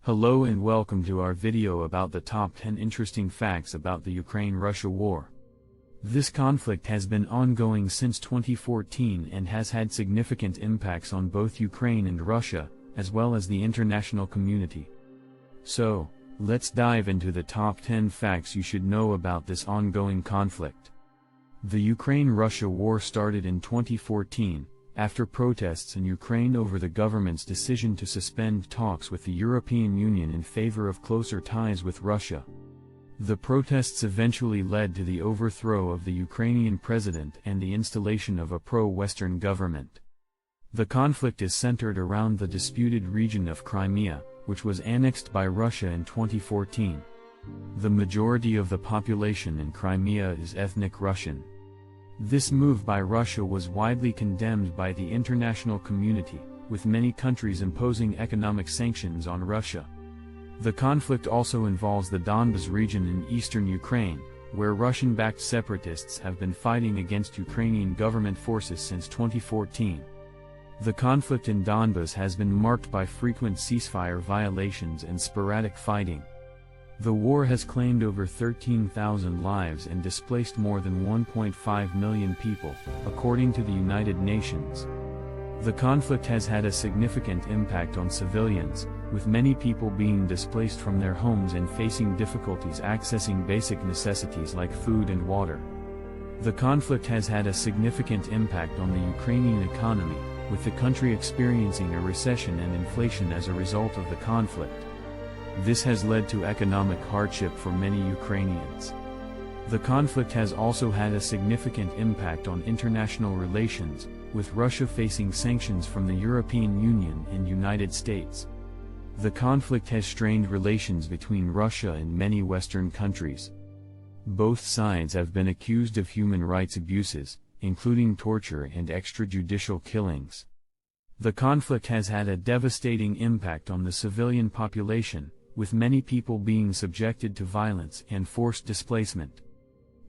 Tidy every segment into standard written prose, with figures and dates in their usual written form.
Hello and welcome to our video about the top 10 interesting facts about the Ukraine-Russia war. This conflict has been ongoing since 2014 and has had significant impacts on both Ukraine and Russia, as well as the international community. So, let's dive into the top 10 facts you should know about this ongoing conflict. The Ukraine-Russia war started in 2014, after protests in Ukraine over the government's decision to suspend talks with the European Union in favor of closer ties with Russia. The protests eventually led to the overthrow of the Ukrainian president and the installation of a pro-Western government. The conflict is centered around the disputed region of Crimea, which was annexed by Russia in 2014. The majority of the population in Crimea is ethnic Russian. This move by Russia was widely condemned by the international community, with many countries imposing economic sanctions on Russia. The conflict also involves the Donbas region in eastern Ukraine, where Russian-backed separatists have been fighting against Ukrainian government forces since 2014. The conflict in Donbas has been marked by frequent ceasefire violations and sporadic fighting. The war has claimed over 13,000 lives and displaced more than 1.5 million people, according to the United Nations. The conflict has had a significant impact on civilians, with many people being displaced from their homes and facing difficulties accessing basic necessities like food and water. The conflict has had a significant impact on the Ukrainian economy, with the country experiencing a recession and inflation as a result of the conflict. This has led to economic hardship for many Ukrainians. The conflict has also had a significant impact on international relations, with Russia facing sanctions from the European Union and United States. The conflict has strained relations between Russia and many Western countries. Both sides have been accused of human rights abuses, including torture and extrajudicial killings. The conflict has had a devastating impact on the civilian population, with many people being subjected to violence and forced displacement.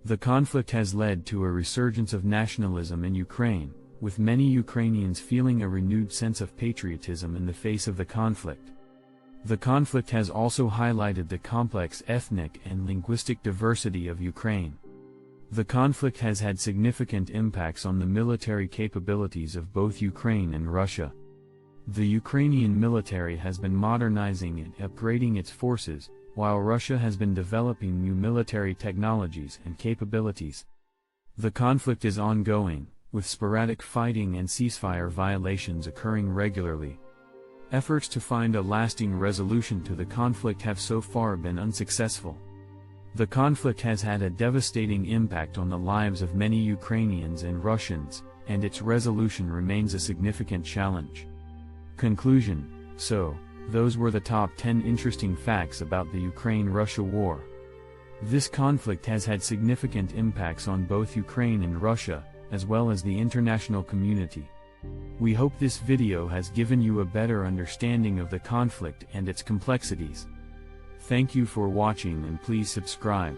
The conflict has led to a resurgence of nationalism in Ukraine, with many Ukrainians feeling a renewed sense of patriotism in the face of the conflict. The conflict has also highlighted the complex ethnic and linguistic diversity of Ukraine. The conflict has had significant impacts on the military capabilities of both Ukraine and Russia. The Ukrainian military has been modernizing and upgrading its forces, while Russia has been developing new military technologies and capabilities. The conflict is ongoing, with sporadic fighting and ceasefire violations occurring regularly. Efforts to find a lasting resolution to the conflict have so far been unsuccessful. The conflict has had a devastating impact on the lives of many Ukrainians and Russians, and its resolution remains a significant challenge. Conclusion: So, those were the top 10 interesting facts about the Ukraine-Russia war. This conflict has had significant impacts on both Ukraine and Russia, as well as the international community. We hope this video has given you a better understanding of the conflict and its complexities. Thank you for watching and please subscribe.